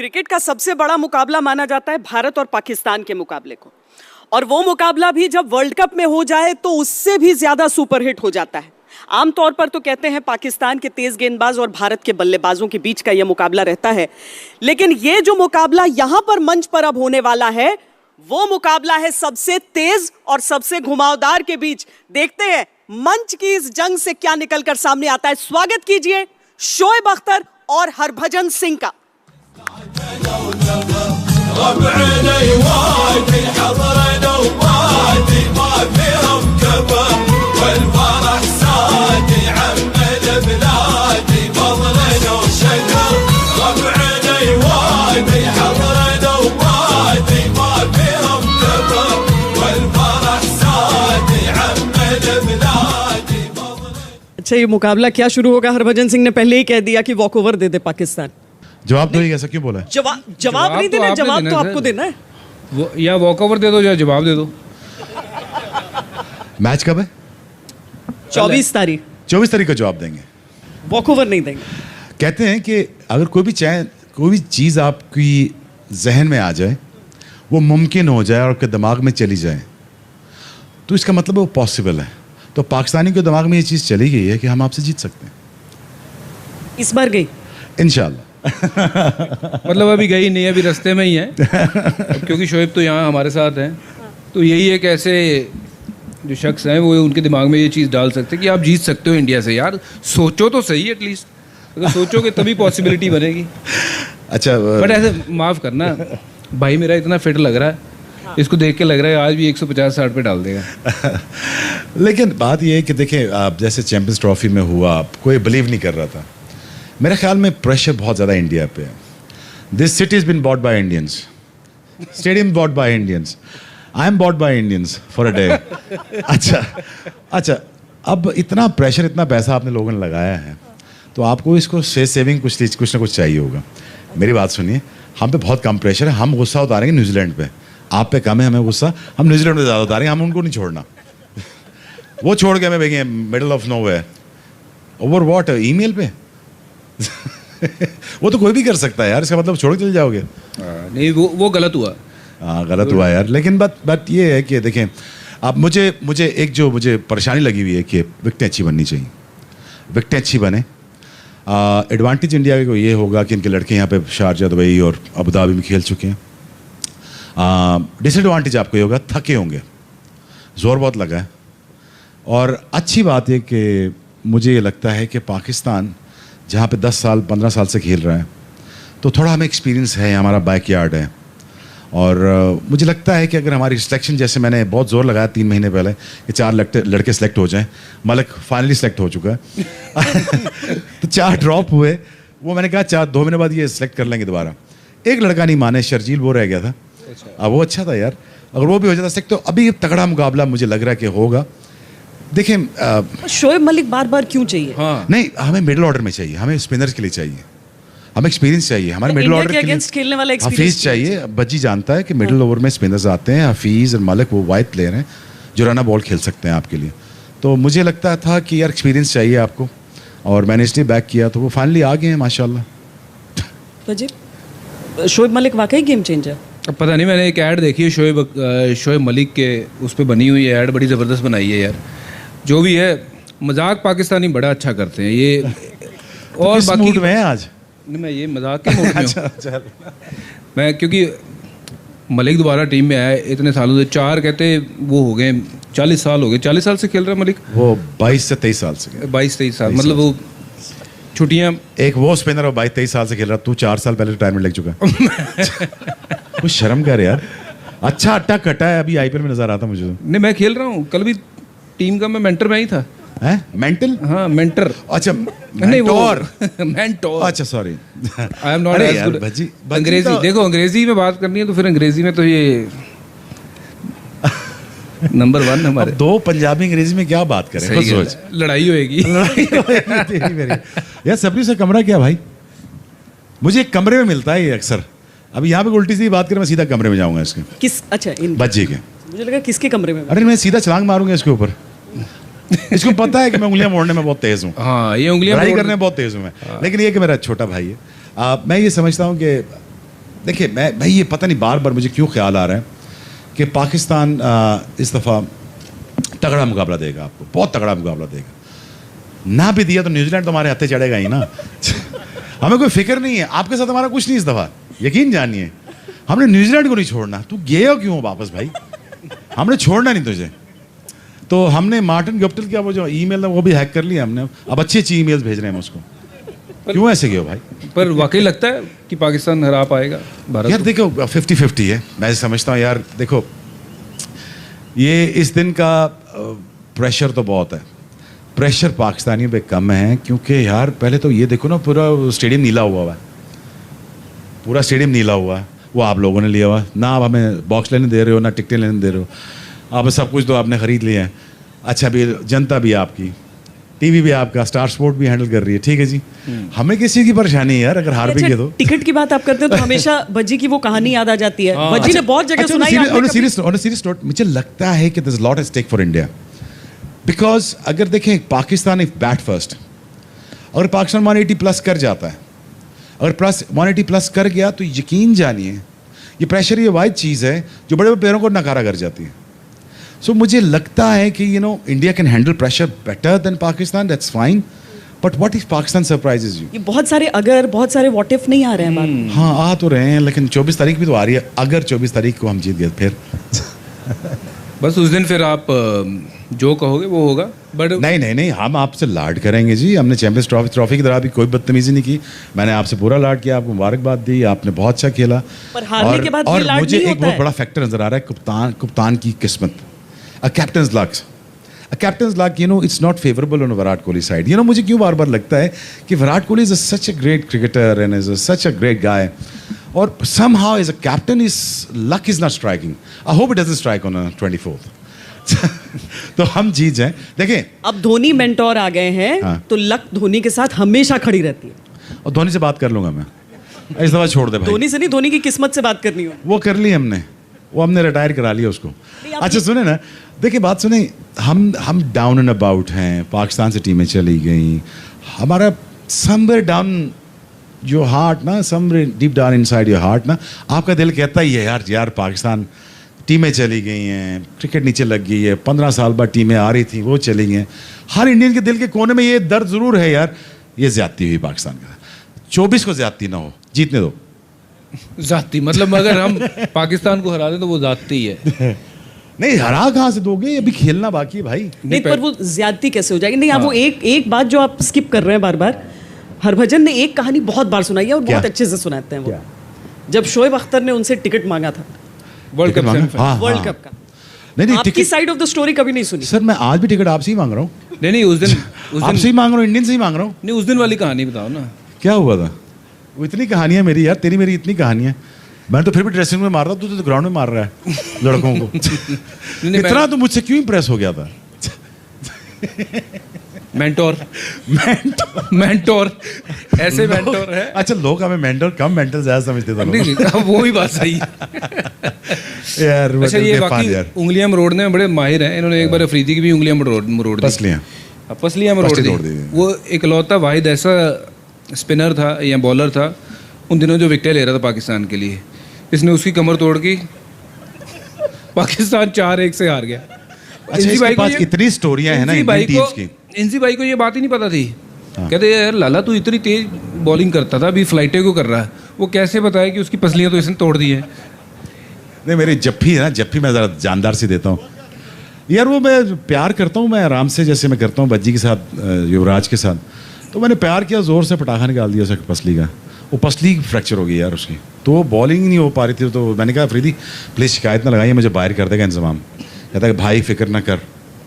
Cricket का सबसे बड़ा मुकाबला माना जाता है भारत और पाकिस्तान के मुकाबले को, और वो मुकाबला भी जब वर्ल्ड कप में हो जाए तो उससे भी ज्यादा सुपरहिट हो जाता है। आमतौर पर तो कहते हैं पाकिस्तान के तेज गेंदबाज और भारत के बल्लेबाजों के बीच का यह मुकाबला रहता है, लेकिन ये जो मुकाबला यहां पर मंच पर अब होने वाला है वो मुकाबला है सबसे तेज और सबसे घुमावदार के बीच। देखते हैं मंच की इस जंग से क्या निकलकर सामने आता है। स्वागत कीजिए शोएब अख्तर और हरभजन सिंह का। अच्छा, ये मुकाबला क्या शुरू होगा? हरभजन सिंह ने पहले ही कह दिया कि वॉक ओवर दे दे पाकिस्तान। जवाब तो ही ऐसा क्यों बोला है? जवाब नहीं देना, जवाब तो आपको देना है। वो या वॉक ओवर दे दो या जवाब दे दो। मैच कब है? 24 तारीख। 24 तारीख को जवाब देंगे, वॉक ओवर नहीं देंगे। कहते हैं कि अगर कोई भी चीज़ आपकी जहन में आ जाए, वो मुमकिन हो जाए और आपके दिमाग में चली जाए, तो इसका मतलब वो पॉसिबल है। तो पाकिस्तानी के दिमाग में ये चीज़ चली गई है कि हम आपसे जीत सकते हैं। इस बार गई इंशाल्लाह। मतलब अभी गई नहीं, अभी रास्ते में ही है। क्योंकि शोएब तो यहाँ हमारे साथ हैं, तो यही एक ऐसे जो शख्स हैं वो उनके दिमाग में ये चीज़ डाल सकते हैं कि आप जीत सकते हो इंडिया से। यार सोचो तो सही, एटलीस्ट अगर सोचोगे तभी पॉसिबिलिटी बनेगी। अच्छा, बट ऐसे माफ़ करना, भाई मेरा इतना फिट लग रहा है, इसको देख के लग रहा है आज भी 150-60 पे डाल देगा। लेकिन बात ये है कि देखें, आप जैसे चैंपियंस ट्रॉफी में हुआ, कोई बिलीव नहीं कर रहा था। मेरे ख्याल में प्रेशर बहुत ज़्यादा इंडिया पे है। This city is been bought by Indians, stadium bought by Indians, I am bought by Indians for a day. अच्छा, अब इतना प्रेशर, इतना पैसा आपने लोगों ने लगाया है, तो आपको इसको सेविंग कुछ ना कुछ चाहिए होगा। मेरी बात सुनिए, हम पे बहुत कम प्रेशर है। हम गुस्सा उतारेंगे न्यूजीलैंड पे, आप पे कम है हमें गुस्सा, हम न्यूजीलैंड पे ज़्यादा उतारेंगे। हम उनको नहीं छोड़ना, वो छोड़ के हमें भेजेंगे middle of nowhere. Over what? Email पे? वो तो कोई भी कर सकता है यार, इसका मतलब छोड़ के चले जाओगे? नहीं, वो गलत हुआ। हाँ, गलत हुआ यार। लेकिन बात ये है कि देखें, अब मुझे एक जो मुझे परेशानी लगी हुई है कि विकटें अच्छी बननी चाहिए, विकटें अच्छी बने। एडवांटेज इंडिया को ये होगा कि इनके लड़के यहाँ पे शारजा, दुबई और अबू धाबी में खेल चुके हैं। डिसएडवांटेज आपको ये होगा, थके होंगे, जोर बहुत लगा है। और अच्छी बात है कि मुझे ये लगता है कि पाकिस्तान जहाँ पे 10 साल 15 साल से खेल रहा है, तो थोड़ा हमें एक्सपीरियंस है, हमारा बैकयार्ड है। और मुझे लगता है कि अगर हमारी सिलेक्शन, जैसे मैंने बहुत ज़ोर लगाया 3 महीने पहले कि 4 लड़के सेलेक्ट हो जाएं, मलिक फाइनली सेलेक्ट हो चुका है। तो 4 ड्रॉप हुए, वो मैंने कहा 2 महीने बाद ये सेलेक्ट कर लेंगे दोबारा। एक लड़का नहीं माने, शर्जील, वो रह गया था। अब वो अच्छा था यार, अगर वो भी हो जाता सेलेक्ट तो अभी तगड़ा मुकाबला मुझे लग रहा है कि होगा। देखें, शोएब मलिक बार बार क्यों चाहिए? हाँ, नहीं, हमें मिडिल ऑर्डर में चाहिए, हमें स्पिनर्स के लिए चाहिए, हमें एक्सपीरियंस चाहिए। हमारे मिडिल ऑर्डर के लिए खेलने वाला हफीज चाहिए। बज्जी जानता है कि मिडिल ओवर में स्पिनर्स आते हैं, हफीज और मलिक वो वाइड प्लेयर हैं जो रन बॉल खेल सकते हैं आपके लिए। तो मुझे लगता था कि यार एक्सपीरियंस चाहिए आपको, और मैंने इसलिए बैक किया, तो वो फाइनली आ गए हैं माशाल्लाह। शोएब मलिक वाकई गेम चेंजर। अब पता नहीं, मैंने एक ऐड देखी है शोएब मलिक के, उस पर बनी हुई है ऐड, बड़ी ज़बरदस्त बनाई है यार। जो भी है, मजाक पाकिस्तानी बड़ा अच्छा करते हैं ये। और तो बाकी में है आज नहीं, मैं ये मजाक के मूड में हूँ। मैं क्योंकि मलिक दोबारा टीम में आया इतने सालों से, 4 कहते वो हो गए 40 साल हो गए। 40 साल से खेल रहा है मलिक। वो 22 से 23 साल से 22-23 साल, मतलब वो छुट्टियाँ। एक वो स्पिनर और 22-23 साल से खेल रहा, तू 4 साल पहले रिटायरमेंट लग चुका है। कुछ शर्म कर यार। अच्छा अट्टा कटा है, अभी आईपीएल में नजर आता मुझे। नहीं, मैं खेल रहा हूँ, कल भी टीम का मैं मेंटर में ही था। हैं? मेंटल? हाँ, मेंटर। अच्छा, नहीं वो मेंटोर। अच्छा, sorry, I am not as good. अंग्रेजी तो... देखो, अंग्रेजी में बात करनी है तो फिर अंग्रेजी में तो ये नंबर 1 हमारे। 2 पंजाबी अंग्रेजी में क्या बात करें? सोच, लड़ाई होएगी। यार सबरी से कमरा क्या भाई? मुझे एक कमरे में मिलता है ये अक्सर। अभी यहाँ पे उल्टी सीधी बात करें, मैं सीधा कमरे में जाऊंगा इसके। किस? अच्छा, बच्चे के। मुझे लगा किसके कमरे में? अरे मैं सीधा छलांग मारूंगा इसके ऊपर। इसको पता है कि मैं उंगलियां मोड़ने में बहुत तेज हूँ। हाँ, ये उंगलियां करने में बहुत तेज हूँ मैं। लेकिन ये कि मेरा छोटा भाई है। मैं ये समझता हूँ कि देखिए मैं भाई ये पता नहीं बार बार मुझे क्यों ख्याल आ रहा है कि पाकिस्तान इस दफ़ा तगड़ा मुकाबला देगा आपको, बहुत तगड़ा मुकाबला देगा। ना भी दिया तो न्यूजीलैंड तो हमारे हत्थे चढ़ेगा ही ना। हमें कोई फिक्र नहीं है, आपके साथ हमारा कुछ नहीं इस दफ़ा, यकीन जानिए। हमने न्यूजीलैंड को नहीं छोड़ना। तू गए हो क्यों वापस भाई? हमने छोड़ना नहीं तुझे। तो हमने मार्टिन गप्टिल का वो जो ईमेल है वो भी हैक कर लिया हमने। अब अच्छी अच्छी ईमेल्स भेज रहे हैं उसको। क्यों ऐसे गए हो भाई? पर वाकई लगता है कि पाकिस्तान हरा पाएगा भारत यार को? देखो 50-50 है, मैं समझता हूँ यार। देखो ये इस दिन का प्रेशर तो बहुत है, प्रेशर पाकिस्तानियों पे कम है, क्योंकि यार पहले तो ये देखो ना, पूरा स्टेडियम नीला हुआ है, पूरा स्टेडियम नीला हुआ है। वो आप लोगों ने लिया हुआ, ना आप हमें बॉक्स लेने दे रहे हो, ना टिकटें लेने दे रहे हो। आप सब कुछ तो आपने ख़रीद लिया है। अच्छा भी जनता भी आपकी, टीवी भी आपका, स्टार स्पोर्ट भी हैंडल कर रही है, ठीक है जी। हमें किसी की परेशानी है यार, अगर हार भी गए तो। टिकट की बात आप करते हो तो हमेशा भज्जी की वो कहानी याद आ जाती है। भज्जी ने बहुत जगह सुनाई। सीरियस नोट, मुझे लगता है कि there is lot at stake for India, because अगर देखें पाकिस्तान इफ बैट फर्स्ट, अगर पाकिस्तान 180 प्लस कर जाता है, अगर प्लस 180 प्लस कर गया तो यकीन जानिए ये प्रेशर, ये वाइड चीज़ है जो बड़े बड़े प्लेयरों को नकारा कर जाती है। सो मुझे लगता है कि India can handle pressure better than Pakistan, that's fine. But what if Pakistan surprises you? ये बहुत सारे अगर, बहुत सारे व्हाट इफ नहीं आ रहे हैं बात में। हाँ आ तो रहे हैं, लेकिन 24 तारीख भी तो आ रही है। अगर 24 तारीख को हम जीत गए फिर बस उस दिन फिर आप जो कहोगे वो होगा। बट नहीं, हम आपसे लाड करेंगे जी। हमने चैंपियंस ट्रॉफी की तरह भी कोई बदतमीजी नहीं की। मैंने आपसे पूरा लाड किया, आपको मुबारकबाद दी, आपने बहुत अच्छा खेला। पर हारने के बाद ये और लाड मुझे नहीं एक होता बहुत है। बड़ा फैक्टर नजर आ रहा है, कप्तान की किस्मत, a captain's luck. A captain's luck, it's not favorable on Virat Kohli side. मुझे क्यों बार बार लगता है कि Virat Kohli is such a great cricketer and is such a great guy. और somehow as a captain, his luck is not striking. I hope it doesn't strike on 24th. तो हम जीत जाएं। देखें अब धोनी मेंटोर आ गए हैं, हाँ। तो लक धोनी के साथ हमेशा खड़ी रहती है। और धोनी से बात कर लूंगा मैं, इस दफा छोड़ दे भाई। धोनी से नहीं, धोनी की किस्मत से बात करनी हो। वो कर ली हमने, वो हमने रिटायर करा लिया उसको। आप अच्छा सुने ना, देखिए बात सुने, हम डाउन एंड अबाउट हैं, पाकिस्तान से टीमें चली गई, हमारा समवेयर डाउन योर हार्ट ना, somewhere deep down inside your heart ना, आपका दिल कहता ही है यार पाकिस्तान टीमें चली गई हैं, क्रिकेट नीचे लग गई है, 15 साल बाद टीमें आ रही थी वो चली गई हैं। हर इंडियन के दिल के कोने में ये दर्द ज़रूर है यार, ये ज्यादती हुई पाकिस्तान का। 24 को ज्यादती ना हो, जीतने दो। जाती मतलब अगर हम पाकिस्तान को हरा दें तो वो जाती है। नहीं हरा कहाँ से दोगे, अभी खेलना बाकी है भाई। नहीं, पर वो ज्यादती कैसे हो जाएगी? नहीं, आप वो एक बात जो आप स्किप कर रहे हैं बार बार, हरभजन ने एक कहानी बहुत बार सुनाई है और बहुत अच्छे से सुनाते हैं वो। जब शोएब अख्तर ने उनसे टिकट मांगा था world cup semifinal, world cup का, नहीं आपकी ticket side of the story कभी नहीं सुनी। सर मैं आज भी टिकट आपसे ही मांग रहा हूँ। नहीं उस दिन आपसे ही मांग रहा हूँ, इंडियन से ही मांग रहा हूँ। नहीं उस दिन वाली कहानी बताओ ना, क्या हुआ था? वो इतनी कहानियां मेरी यार, तेरी मेरी इतनी कहानियां। मैं तो फिर भी ड्रेसिंग में मार रहा, तू तो ग्राउंड में मार रहा है लड़कों को। इतना तो मुझसे क्यों इंप्रेस हो गया था? मेंटोर ऐसे मेंटोर है। अच्छा लोग हमें मेंटोर कम, मेंटल ज्यादा समझते थे नहीं वो भी बात सही है यार। अच्छा ये बाकी उंगलियां मरोड़ने में बड़े माहिर हैं। इन्होंने एक बार अफरीदी की भी उंगलियां मरोड़ दी, पसलियां मरोड़ दी। वो इकलौता वाहिद ऐसा स्पिनर था या बॉलर था उन दिनों जो विकेट ले रहा था पाकिस्तान के लिए, इसने उसकी कमर तोड़ की, पाकिस्तान 4-1 से हार गया। अच्छा इसके पास इतनी स्टोरियां हैं ना इंडियन टीम्स की। इंजी भाई को ये बात ही नहीं पता थी। कहते यार लाला तू इतनी तेज बॉलिंग करता था, अभी फ्लाइटे को कर रहा है, वो कैसे बताया कि उसकी पसलियां तो इसने तोड़ दी है? नहीं मेरी जप्फी है ना, जप्फी मैं ज़रा जानदार से देता हूँ यार। वो मैं प्यार करता हूँ, मैं आराम से जैसे मैं करता हूँ बज्जी के साथ, युवराज के साथ। तो मैंने प्यार किया, ज़ोर से पटाखा निकाल दिया उसकी पसली का, वो पसली फ्रैक्चर हो गई यार उसकी, तो वो बॉलिंग नहीं हो पा रही थी। तो मैंने कहा अफरीदी प्लीज़ शिकायत ना लगाइए, मुझे बाहर कर देगा इंतजाम। कहता है भाई फिक्र ना कर,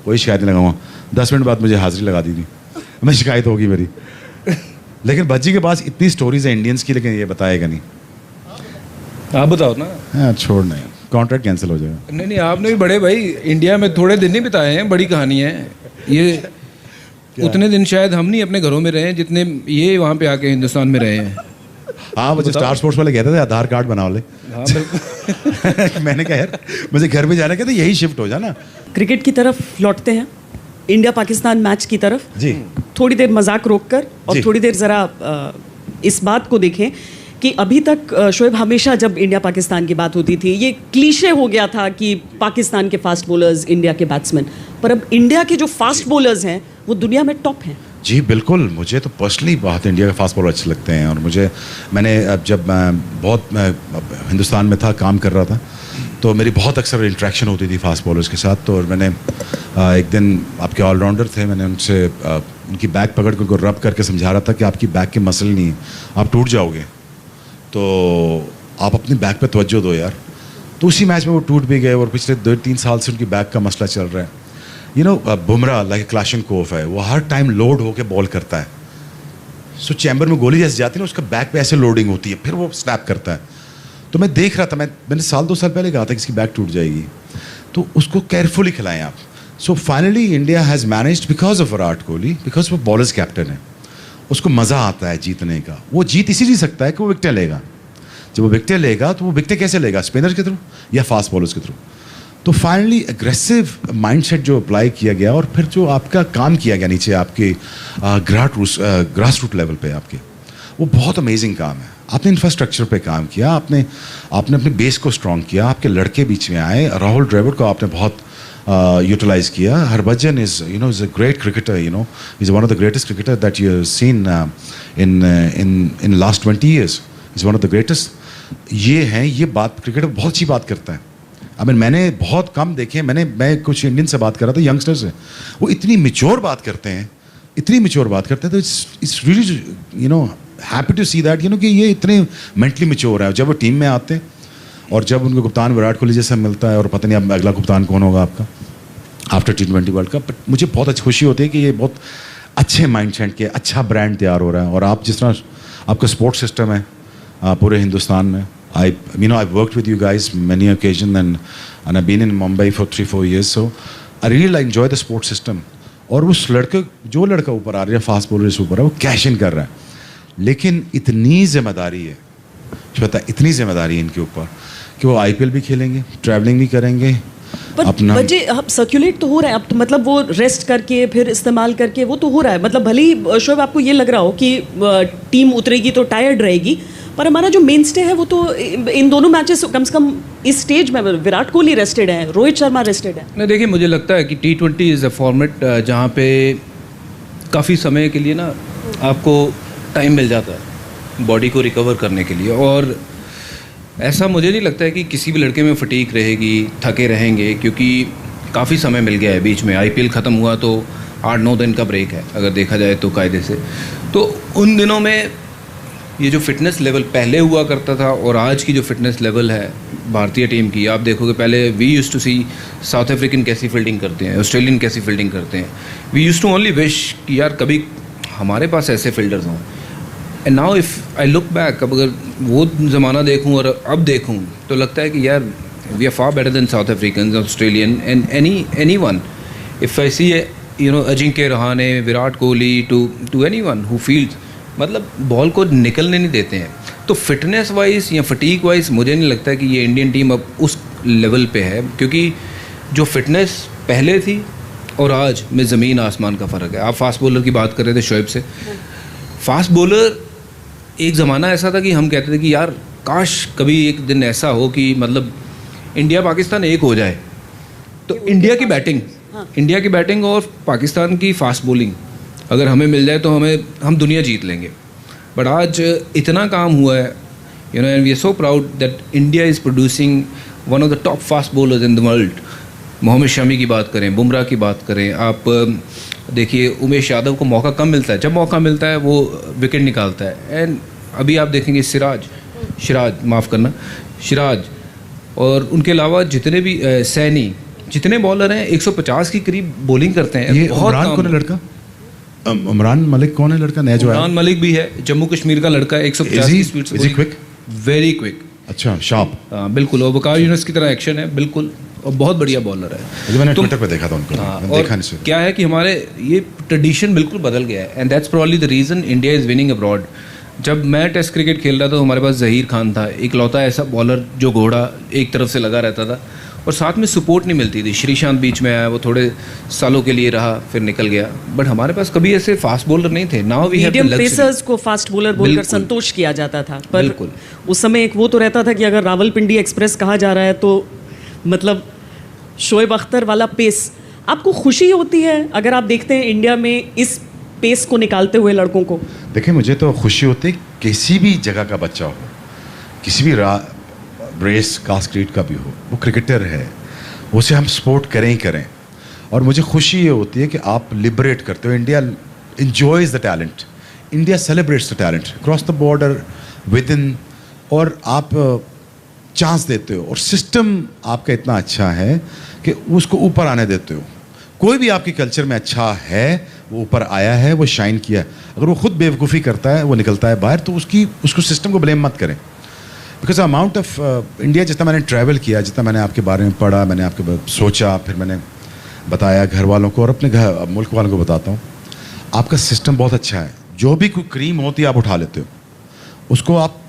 कोई शिकायत नहीं लगाऊंगा। 10 मिनट बाद मुझे हाजिरी लगा दी थी, मैं शिकायत होगी मेरी। लेकिन बज्जी के पास इतनी स्टोरीज है इंडियंस की, लेकिन ये बताएगा नहीं। आप बताओ ना। हाँ छोड़ना है, कॉन्ट्रैक्ट कैंसिल हो जाएगा। नहीं आपने भी बड़े भाई इंडिया में थोड़े दिन नहीं बिताए हैं, बड़ी कहानी है ये। उतने दिन शायद हम नहीं अपने घरों में रहे हैं जितने ये वहाँ पे आके हिंदुस्तान में रहे हैं। हाँ मुझे स्टार स्पोर्ट्स वाले कहते थे आधार कार्ड बना ले। हाँ बिल्कुल। मैंने कहा यार मुझे घर पे जाना, कहते यही शिफ्ट हो जाना। क्रिकेट की तरफ लौटते हैं, इंडिया पाकिस्तान मैच की तरफ। जी थोड़ी देर मजाक रोक कर और जी। थोड़ी देर ज़रा इस बात को देखें कि अभी तक शोएब हमेशा जब इंडिया पाकिस्तान की बात होती थी ये क्लीशे हो गया था कि पाकिस्तान के फास्ट बॉलर्स इंडिया के बैट्समैन, पर अब इंडिया के जो फास्ट बॉलर्स हैं वो दुनिया में टॉप हैं। जी बिल्कुल, मुझे तो पर्सनली बहुत इंडिया के फास्ट बॉलर अच्छे लगते हैं। और मैंने जब हिंदुस्तान में था, काम कर रहा था, तो मेरी बहुत अक्सर इंटरेक्शन होती थी फास्ट बॉलर्स के साथ। तो और मैंने एक दिन, आपके ऑलराउंडर थे, मैंने उनसे उनकी बैक पकड़ कर उनको रब करके समझा रहा था कि आपकी बैक के मसल नहीं है, आप टूट जाओगे, तो आप अपनी बैक पे तवज्जो दो यार। तो उसी मैच में वो टूट भी गए और पिछले 2-3 साल से उनकी बैक का मसला चल रहा है। You know, Bumrah like Kalashnikov है, वो हर टाइम लोड होके बॉल करता है। सो चैम्बर में गोली जैसे जाती है ना, उसका बैक पे ऐसे लोडिंग होती है, फिर वो स्नैप करता है। तो मैं देख रहा था, मैंने 1-2 साल पहले कहा था कि इसकी बैक टूट जाएगी, तो उसको केयरफुली खिलाएं आप। So finally India has managed because of Virat Kohli, because वो बॉलर्स कैप्टन है, उसको मज़ा आता है जीतने का। वो जीत इसीलिए सकता है कि वो विकेटें लेगा। जब वो विकेटें लेगा तो वो विकेटें कैसे लेगा, स्पिनर के थ्रू या फास्ट बॉलर्स के थ्रू। तो फाइनली एग्रेसिव माइंडसेट जो अप्लाई किया गया और फिर जो आपका काम किया गया नीचे आपके ग्रास रूट लेवल पे आपके, वो बहुत अमेजिंग काम है। आपने इंफ्रास्ट्रक्चर पे काम किया, आपने अपनी बेस को स्ट्रॉन्ग किया, आपके लड़के बीच में आए। राहुल द्रविड़ को आपने बहुत यूटिलाइज किया। Harbhajan is a great cricketer, is one of the greatest cricketer that you have seen in last 20 years, is one of the greatest. ये बात क्रिकेटर बहुत अच्छी बात करता है। मैंने बहुत कम देखे, मैं कुछ इंडियन से बात कर रहा था, यंगस्टर से, वो इतनी मिच्योर बात करते हैं, तो it's really happy to see that कि ये इतने मेंटली मिच्योर है। जब वो टीम में आते हैं और जब उनको कप्तान विराट कोहली जैसा मिलता है, और पता नहीं अब अगला कप्तान कौन होगा आपका after T20 world cup, but मुझे बहुत अच्छी खुशी होती है कि ये बहुत अच्छे माइंडसेट के अच्छा ब्रांड तैयार हो रहा है। और आप जिस तरह आपका स्पोर्ट्स सिस्टम है पूरे हिंदुस्तान में, I've worked with you guys many occasions and I've been in Mumbai for 3-4 years, so I really enjoy the sports system. और उस जो लड़का ऊपर आ रहा है, फास्ट बॉलर से ऊपर है, वो कैश इन कर रहा है, लेकिन इतनी जिम्मेदारी है, पता है, इतनी जिम्मेदारी है इनके ऊपर कि वो IPL भी खेलेंगे, ट्रैवलिंग भी करेंगे अपना। बच्चे अब सर्कुलेट तो हो रहा है, अब तो मतलब वो रेस्ट करके फिर इस्तेमाल करके वो तो हो रहा है। मतलब भले ही शोएब आपको ये लग रहा हो कि टीम उतरेगी तो टायर्ड रहेगी, पर हमारा जो मेन स्टे है वो तो इन दोनों मैचेस कम से कम इस स्टेज में विराट कोहली रेस्टेड है, रोहित शर्मा रेस्टेड है। नहीं, देखिए, मुझे लगता है कि T20 इज़ अ फॉर्मेट जहाँ पे काफ़ी समय के लिए ना आपको टाइम मिल जाता है बॉडी को रिकवर करने के लिए। और ऐसा मुझे नहीं लगता है कि किसी भी लड़के में फटीक रहेगी, थके रहेंगे, क्योंकि काफ़ी समय मिल गया है बीच में। IPL ख़त्म हुआ तो 8-9 दिन का ब्रेक है अगर देखा जाए तो कायदे से। तो उन दिनों में ये जो फिटनेस लेवल पहले हुआ करता था और आज की जो फिटनेस लेवल है भारतीय टीम की, आप देखोगे पहले we used to see South African कैसी फील्डिंग करते हैं, ऑस्ट्रेलियन कैसी फील्डिंग करते हैं। We used to only wish कि यार कभी हमारे पास ऐसे फील्डर्स हों। And now if I look back, अब अगर वो ज़माना देखूँ और अब देखूँ तो लगता है कि यार we are far better than South African, Australian and any one. If I see Ajinkya Rahane, Virat Kohli, to any one who fields, मतलब बॉल को निकलने नहीं देते हैं। तो फिटनेस वाइज या फटीक वाइज मुझे नहीं लगता कि ये इंडियन टीम अब उस लेवल पे है, क्योंकि जो फिटनेस पहले थी और आज में ज़मीन आसमान का फ़र्क है। आप फास्ट बॉलर की बात कर रहे थे शोएब से, फास्ट बॉलर एक ज़माना ऐसा था कि हम कहते थे कि यार काश कभी एक दिन ऐसा हो कि मतलब इंडिया पाकिस्तान एक हो जाए। तो इंडिया की बैटिंग और पाकिस्तान की फास्ट बॉलिंग अगर हमें मिल जाए तो हम दुनिया जीत लेंगे। बट आज इतना काम हुआ है, and we are so proud that India is producing one of the top fast bowlers in the world. Mohammed Shami की बात करें, बुमराह की बात करें, आप देखिए उमेश यादव को मौका कम मिलता है, जब मौका मिलता है वो विकेट निकालता है। एंड अभी आप देखेंगे सिराज और उनके अलावा जितने भी सैनी, जितने बॉलर हैं 150 की करीब बॉलिंग करते हैं। ये उमरान कौन है लड़का? उमरान मलिक कौन है लड़का नया जो है? उमरान मलिक भी है, जम्मू कश्मीर का लड़का है, 150 की स्पीड से। क्विक? Very quick. अच्छा, शार्प। हाँ बिल्कुल, और वकार यूनुस की तरह एक्शन है बिल्कुल, और बहुत बढ़िया बॉलर है। मैंने ट्विटर पे देखा था उनको। देखा नहीं। क्या है कि हमारे ये ट्रेडिशन बिल्कुल बदल गया है, and that's probably the reason India is winning abroad. जब मैं टेस्ट क्रिकेट खेल रहा था तो हमारे पास ज़हीर खान था, इकलौता ऐसा बॉलर जो घोड़ा एक तरफ से लगा रहता था, और साथ में सपोर्ट नहीं मिलती थी। श्रीशांत बीच में आया, वो थोड़े सालों के लिए रहा, फिर निकल गया, बट हमारे पास कभी ऐसे फास्ट बॉलर नहीं थे। Now we have the medium luxury. Pacers को फास्ट बॉलर बोलकर बिल्कुल। संतोष किया जाता था, पर बिल्कुल। उस समय एक वो तो रहता था कि अगर रावलपिंडी एक्सप्रेस कहा जा रहा है तो मतलब शोएब अख्तर वाला पेस। आपको खुशी होती है अगर आप देखते हैं इंडिया में इस पेस को निकालते हुए लड़कों को? देखिए, मुझे तो खुशी होती है किसी भी जगह का बच्चा हो, किसी भी रेस कास्ट क्रीड का भी हो, वो क्रिकेटर है, उसे हम सपोर्ट करें ही करें। और मुझे खुशी ये होती है कि आप लिबरेट करते हो। India enjoys the talent, India celebrates the talent cross the border, with in, और आप चांस देते हो, और सिस्टम आपका इतना अच्छा है कि उसको ऊपर आने देते हो। कोई भी आपके कल्चर में अच्छा है, वो ऊपर आया है, वो शाइन किया है। अगर वो खुद बेवकूफ़ी करता है, वो निकलता है बाहर, तो उसको सिस्टम को ब्लेम मत करें। बिकॉज अमाउंट ऑफ इंडिया, जितना मैंने ट्रैवल किया, जितना मैंने आपके बारे में पढ़ा, मैंने आपके बारे में सोचा, फिर मैंने बताया घर वालों को और अपने घर मुल्क वालों को बताता हूँ, आपका सिस्टम बहुत अच्छा है। जो भी कोई क्रीम होती है आप उठा लेते हो, उसको आप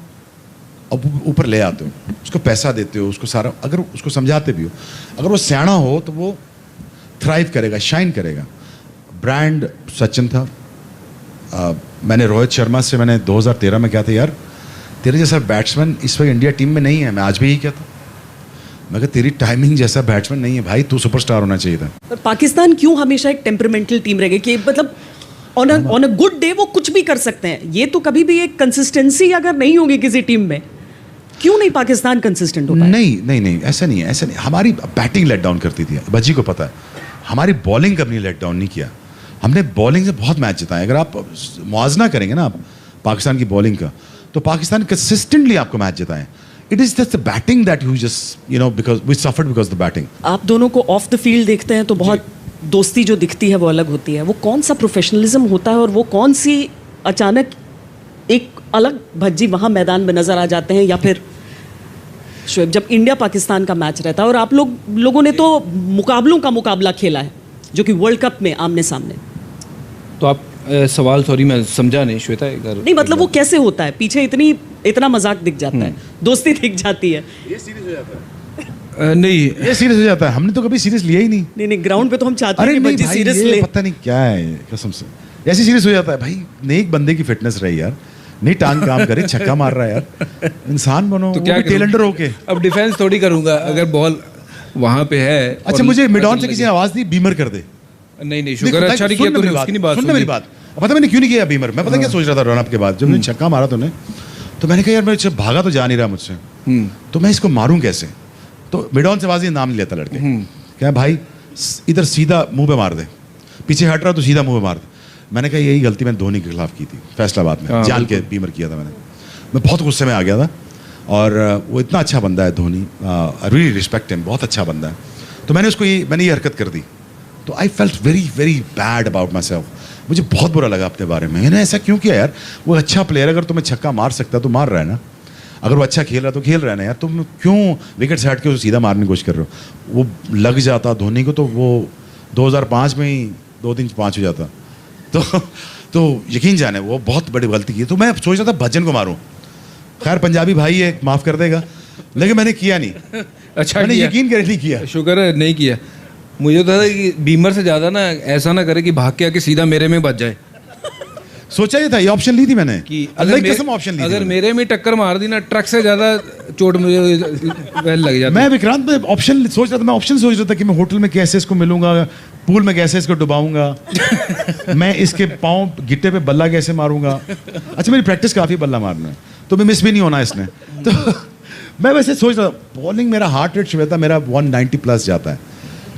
ऊपर ले आते हो, उसको पैसा देते हो, उसको सारा, अगर उसको समझाते भी हो, अगर वो सियाना हो तो वो थ्राइव करेगा, शाइन करेगा। ब्रांड सचिन था। मैंने रोहित शर्मा से मैंने 2013 में क्या था, यार तेरे जैसा बैट्समैन इस वक्त इंडिया टीम में नहीं है। मैं आज भी यही कहता हूँ, मैं कहा तेरी टाइमिंग जैसा बैट्समैन नहीं है भाई, तू सुपरस्टार होना चाहिए था। पर पाकिस्तान क्यों हमेशा एक टेम्परामेंटल टीम रह गई कि मतलब ऑन अ गुड डे वो कुछ भी कर सकते हैं? ये तो कभी भी एक कंसिस्टेंसी अगर नहीं होगी किसी टीम में, क्यों नहीं पाकिस्तान कंसिस्टेंट होता है? नहीं, ऐसा नहीं है, ऐसा नहीं। हमारी बैटिंग लेट डाउन करती थी, बज्जी को पता है। हमारी बॉलिंग कभी लेट डाउन नहीं किया। हमने बॉलिंग से बहुत मैच जिताए। अगर आप मुआवजा करेंगे ना आप पाकिस्तान की बॉलिंग का, तो पाकिस्तान कंसिस्टेंटली आपको मैच जिताए। It is just the batting that you just because we suffered because the batting. आप दोनों को ऑफ द फील्ड देखते हैं तो बहुत दोस्ती जो दिखती है वो अलग होती है। वो कौन सा प्रोफेशनलिज्म होता है और वो कौन सी अचानक एक अलग भज्जी वहाँ मैदान में नजर आ जाते हैं? या फिर शोएब, जब इंडिया पाकिस्तान का मैच रहता है, और आप लोगों ने तो मुकाबलों का मुकाबला खेला है जो कि वर्ल्ड कप में आमने सामने, तो आप सवाल, सॉरी मैं समझा नहीं श्वेता, नहीं मतलब वो कैसे होता है? पीछे इतना मजाक दिख जाता है, दोस्ती दिख जाती है। नहीं, ये सीरियस हो जाता है। हमने तो कभी सीरियस लिया ही नहीं। नहीं, ग्राउंड पे तो हम चाहते हैं अरे कि नहीं बच्चे भाई, सीरियस ये ले। पता नहीं क्या है, कसम से ऐसे सीरियस हो जाता है भाई। नेक बंदे की फिटनेस रही यार, नहीं टांग काम करे, छक्का मार रहा है यार, इंसान बनो, तो वो क्या भी टेलेंडर होके। अब डिफेंस थोड़ी करूंगा अगर बॉल वहां पे है। अच्छा, मुझे मिड ऑन से किसी ने आवाज दी बीमर कर दे। नहीं शुक्र, अच्छा नहीं किया तूने, उसकी नहीं बात सुन मेरी बात। पता मैंने क्यों नहीं किया बीमर? मैं पता क्या सोच रहा था रन अप के बाद, जब मैंने छक्का मारा तूने, तो मैंने कहा यार मैं भागा तो जा नहीं रहा मुझसे, तो मैं इसको मारूं कैसे? तो मिड ऑन से आवाज नाम नहीं लेता लड़के, क्या भाई इधर सीधा मुंह पे मार दे, पीछे हट रहा तो सीधा मुंह पे मार दे। मैंने कहा यही गलती मैंने धोनी के खिलाफ की थी फैसलाबाद में, जान के बीमर किया था मैंने। मैं बहुत गुस्से में आ गया था, और वो इतना अच्छा बंदा है Dhoni, I really respect him, बहुत अच्छा बंदा है। तो मैंने ये हरकत कर दी, तो I felt very very bad about my self. मुझे बहुत बुरा लगा अपने बारे में, मैंने ऐसा क्यों किया यार? वो अच्छा प्लेयर, अगर तुम्हें छक्का मार सकता तो मार रहा है ना, अगर वो अच्छा खेल रहा तो खेल रहा है ना यार, तुम क्यों विकेट से हट के उसे सीधा मारने की कोशिश कर रहे हो? वो लग जाता धोनी को तो वो 2005 में ही 2-3-5 हो जाता। तो यकीन जाने वो बहुत बड़ी गलती की। तो मैं सोच रहा था भजन को मारूं, खैर पंजाबी भाई है माफ़ कर देगा, लेकिन मैंने किया नहीं। अच्छा, मैंने यकीन कर नहीं किया, शुक्र है नहीं किया। मुझे तो था कि बीमर से ज़्यादा ना ऐसा ना करे कि भाग के आके सीधा मेरे में बच जाए। सोचा ये था, ये ऑप्शन ली थी मैंने कि अल्लाह की कसम, ऑप्शन ली थी अगर मैंने। मेरे में टक्कर मार दी ना, ट्रक से ज़्यादा चोट मुझे लग जाती। मैं विक्रांत में ऑप्शन सोच रहा था, मैं ऑप्शन सोच रहा था कि मैं होटल में कैसे इसको मिलूंगा, पूल में कैसे इसको डुबाऊंगा, मैं इसके पाँव गिट्टे पे बल्ला कैसे मारूंगा। अच्छा, मेरी प्रैक्टिस काफ़ी बल्ला मारना है, तो मैं मिस भी नहीं होना इसने। तो मैं वैसे सोच रहा था, बॉलिंग मेरा हार्ट रेट श्वेता मेरा 190 प्लस जाता है,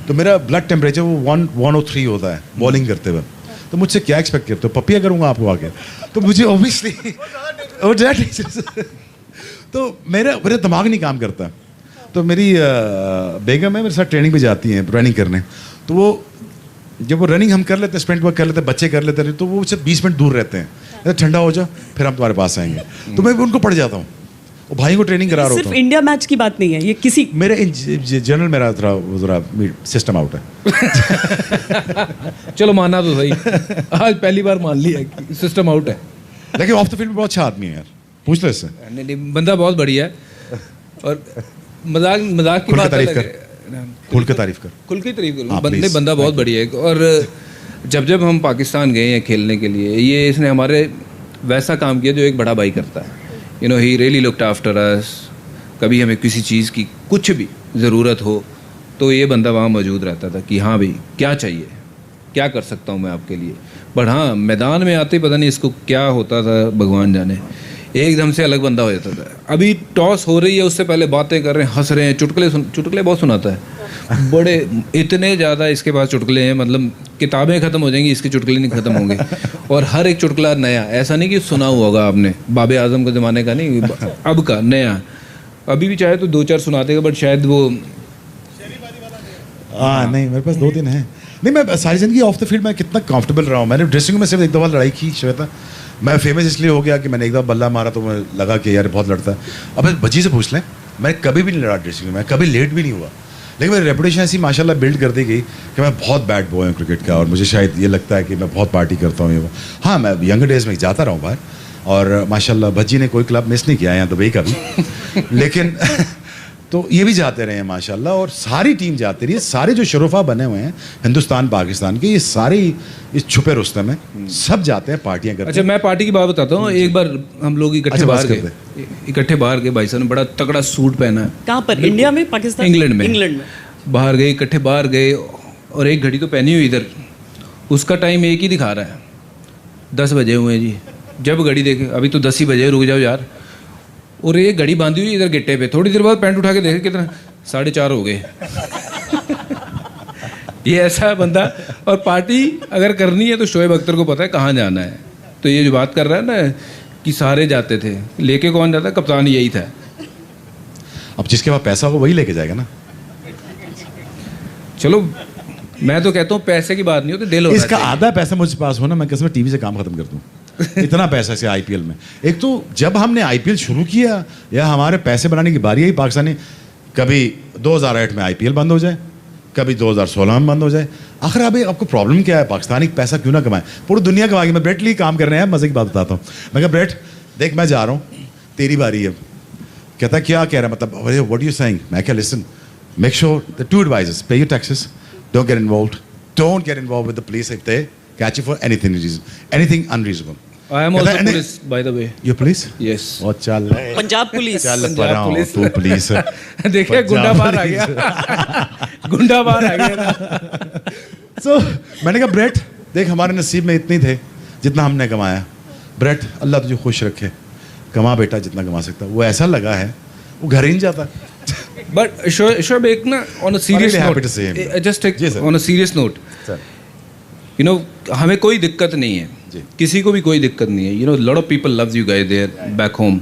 तो मेरा ब्लड टेम्परेचर वो 103 होता है बॉलिंग करते हुए। तो मुझसे क्या एक्सपेक्ट करते हो, पपिया करूंगा आपको आके? तो मुझे ऑब्वियसली तो मेरा दिमाग नहीं काम करता। तो मेरी बेगम है, मेरे साथ ट्रेनिंग पे जाती हैं रनिंग करने, तो वो जब वो रनिंग हम कर लेते हैं, स्प्रिंट वर्क कर लेते हैं, बच्चे कर लेते हैं, तो वो सिर्फ 20 मिनट दूर रहते हैं, ठंडा हो जा फिर हम तुम्हारे पास आएंगे। तो मैं उनको पड़ जाता हूँ, वो भाई को ट्रेनिंग करा रहा होता सिर्फ हूँ। इंडिया मैच की बात नहीं है ये, किसी मेरे जनरल मेरा जरा सिस्टम आउट है। चलो माना तो सही, आज पहली बार मान लिया कि सिस्टम आउट है। लेकिन ऑफ द फील्ड में बहुत अच्छा आदमी है यार, पूछ लो इससे। नहीं, बंदा बहुत बढ़िया है, और मजाक की खुल के बात तारीफ अलग कर। है। खुल के तारीफ कर। खुल की तारीफ करूँ, हाँ, बंदे please. बंदा बहुत बढ़िया है। और जब हम पाकिस्तान गए हैं खेलने के लिए, ये इसने हमारे वैसा काम किया जो एक बड़ा भाई करता है। You know he really looked after us. कभी हमें किसी चीज़ की कुछ भी ज़रूरत हो तो ये बंदा वहाँ मौजूद रहता था कि हाँ भाई क्या चाहिए, क्या कर सकता हूँ मैं आपके लिए। बट हाँ, मैदान में आते ही पता नहीं इसको क्या होता था, भगवान जाने, एकदम से अलग बंदा हो जाता था। अभी टॉस हो रही है उससे पहले बातें कर रहे हैं, हंस रहे हैं, चुटकुले बहुत सुनाता है। बड़े इतने ज़्यादा इसके पास चुटकुले हैं, मतलब किताबें ख़त्म हो जाएंगी, इसके चुटकुले नहीं ख़त्म होंगे। और हर एक चुटकुला नया, ऐसा नहीं कि सुना हुआ होगा आपने बाबे आजम के ज़माने का, नहीं, अब का नया। अभी भी चाहे तो 2-4 सुना देगा, बट शायद वो नहीं, मेरे पास 2-3 हैं। नहीं, मैं सारी ज़िंदगी ऑफ द फील्ड में कितना कंफर्टेबल रहा हूँ। मैंने ड्रेसिंग रूम में सिर्फ एक दफ़ा लड़ाई की श्वेता। मैं फेमस इसलिए हो गया कि मैंने एक दफ़ा बल्ला मारा तो मैं लगा कि यार बहुत लड़ता है। अब भज्जी से पूछ लें, मैं कभी भी नहीं लड़ा ड्रेसिंग रूम में, कभी लेट भी नहीं हुआ। लेकिन मेरी रेपुटेशन ऐसी माशाल्लाह बिल्ड कर दी गई कि मैं बहुत बैड बॉय हूँ क्रिकेट का, और मुझे शायद ये लगता है कि मैं बहुत पार्टी करता हूँ ये वो। हाँ, मैं यंग डेज में जाता रहा हूँ बाहर, और माशाल्लाह भज्जी ने कोई क्लब मिस नहीं किया यहाँ दुबई का भी। लेकिन तो ये भी जाते रहे हैं माशाल्लाह, और सारी टीम जाती रही है। सारे जो शरोफा बने हुए हैं हिंदुस्तान पाकिस्तान के, ये सारे इस छुपे रुस्तम में सब जाते हैं, पार्टियां करते हैं। अच्छा, मैं पार्टी की बात बताता हूँ। एक बार हम लोग इकट्ठे बाहर गए, भाई साहब ने बड़ा तगड़ा सूट पहना है। कहाँ पर? इंडिया में, पाकिस्तान? इंग्लैंड में। इंग्लैंड में बाहर गए, इकट्ठे बाहर गए, और एक घड़ी तो पहनी हुई इधर, उसका टाइम एक ही दिखा रहा है, 10 बजे हुए हैं जी। जब घड़ी देखे, अभी तो 10 ही बजे, रुक जाओ यार। और एक घड़ी बांधी हुई इधर गिट्टे पे, थोड़ी देर बाद पैंट उठा के देखे कितना, 4:30 हो गए। ये ऐसा है बंदा। और पार्टी अगर करनी है तो शोएब अख्तर को पता है कहाँ जाना है। तो ये जो बात कर रहा है ना कि सारे जाते थे, लेके कौन जाता, कप्तान यही था। अब जिसके पास पैसा हो वही लेके जाएगा ना। चलो, मैं तो कहता हूँ पैसे की बात नहीं होती, दिल होना इसका चाहिए। आधा पैसा मुझे पास हो ना, मैं कसम टीवी से काम खत्म कर दूं। इतना पैसा से आईपीएल में। एक तो जब हमने आईपीएल शुरू किया या हमारे पैसे बनाने की बारी आई पाकिस्तानी, कभी 2008 में आईपीएल बंद हो जाए, कभी 2016 में बंद हो जाए। आखिर अभी आपको प्रॉब्लम क्या है? पाकिस्तानी पैसा क्यों ना कमाए, पूरी दुनिया कमाएगी। मैं ब्रेट लिए काम कर रहे हैं, मजे की बात बताता हूँ। मैं कहा ब्रेट देख, मैं जा रहा हूँ, तेरी बारी है। कहता क्या कह रहा है, मतलब व्हाट यू सेइंग? मैं क्या, listen, make sure the 2 advices, पे your taxes, don't get involved with the police if they catch you for anything unreasonable. I am also police, by the way. You police? Yes. Oh, चल Punjab police. चल परा police. तू police है। देखिए गुंडा बाहर आ गया। गुंडा बाहर आ गया। So मैंने कहा ब्रेट देख, हमारे नसीब में इतने थे जितना हमने कमाया। ब्रेट अल्लाह तुझे खुश रखे, कमा बेटा जितना कमा सकता। वो ऐसा लगा है वो घर ही नहीं जाता। But शोएब, एक ना on a serious Really happy note, to see him. just take ji, sir. on a serious note, sir you know, हमें कोई दिक्कत नहीं है, जी। किसी को भी कोई दिक्कत नहीं है। You know, lot of people loves you guys there back home.